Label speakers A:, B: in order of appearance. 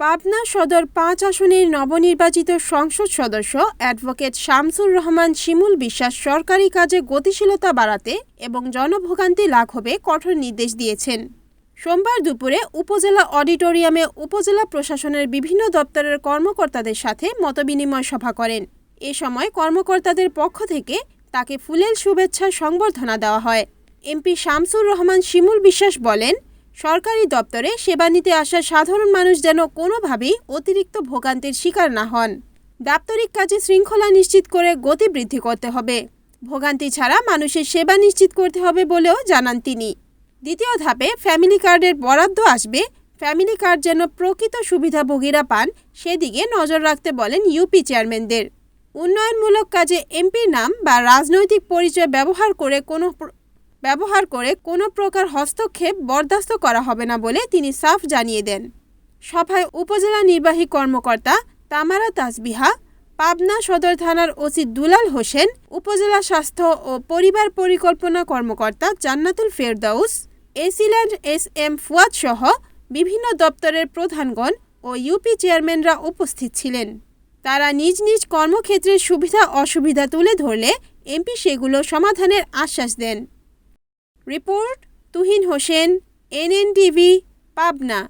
A: পাবনা সদর ৫ আসনের নবনির্বাচিত সংসদ সদস্য অ্যাডভোকেট শামসুর রহমান শিমুল বিশ্বাস সরকারি কাজে গতিশীলতা বাড়াতে এবং জনভোগান্তি লাঘবে কঠোর নির্দেশ দিয়েছেন। সোমবার দুপুরে উপজেলা অডিটোরিয়ামে উপজেলা প্রশাসনের বিভিন্ন দপ্তরের কর্মকর্তাদের সাথে মতবিনিময় সভা করেন। এ সময় কর্মকর্তাদের পক্ষ থেকে তাকে ফুলেল শুভেচ্ছা সংবর্ধনা দেওয়া হয়। এমপি শামসুর রহমান শিমুল বিশ্বাস বলেন, সরকারি দপ্তরে সেবা নিতে আসা সাধারণ মানুষ যেন কোনোভাবেই অতিরিক্ত ভোগান্তির শিকার না হন। দাপ্তরিক কাজে শৃঙ্খলা নিশ্চিত করে গতি বৃদ্ধি করতে হবে। ভোগান্তি ছাড়া মানুষের সেবা নিশ্চিত করতে হবে বলেও জানান তিনি। দ্বিতীয় ধাপে ফ্যামিলি কার্ডের বরাদ্দ আসবে। ফ্যামিলি কার্ড যেন প্রকৃত সুবিধাভোগীরা পান সেদিকে নজর রাখতে বলেন ইউপি চেয়ারম্যানদের। উন্নয়নমূলক কাজে এমপির নাম বা রাজনৈতিক পরিচয় ব্যবহার করে কোনো প্রকার হস্তক্ষেপ বরদাস্ত করা হবে না বলে তিনি সাফ জানিয়ে দেন। সভায় উপজেলা নির্বাহী কর্মকর্তা তামারা তাসবিহা, পাবনা সদর থানার ওসি দুলাল হোসেন, উপজেলা স্বাস্থ্য ও পরিবার পরিকল্পনা কর্মকর্তা জান্নাতুল ফেরদাউস, এসিল্যান্ড এসএম ফুয়াদ সহ বিভিন্ন দপ্তরের প্রধানগণ ও ইউপি চেয়ারম্যানরা উপস্থিত ছিলেন। তারা নিজ নিজ কর্মক্ষেত্রের সুবিধা অসুবিধা তুলে ধরলে এমপি সেগুলো সমাধানের আশ্বাস দেন। Report Tuhin Hossain, NNTV, Pabna.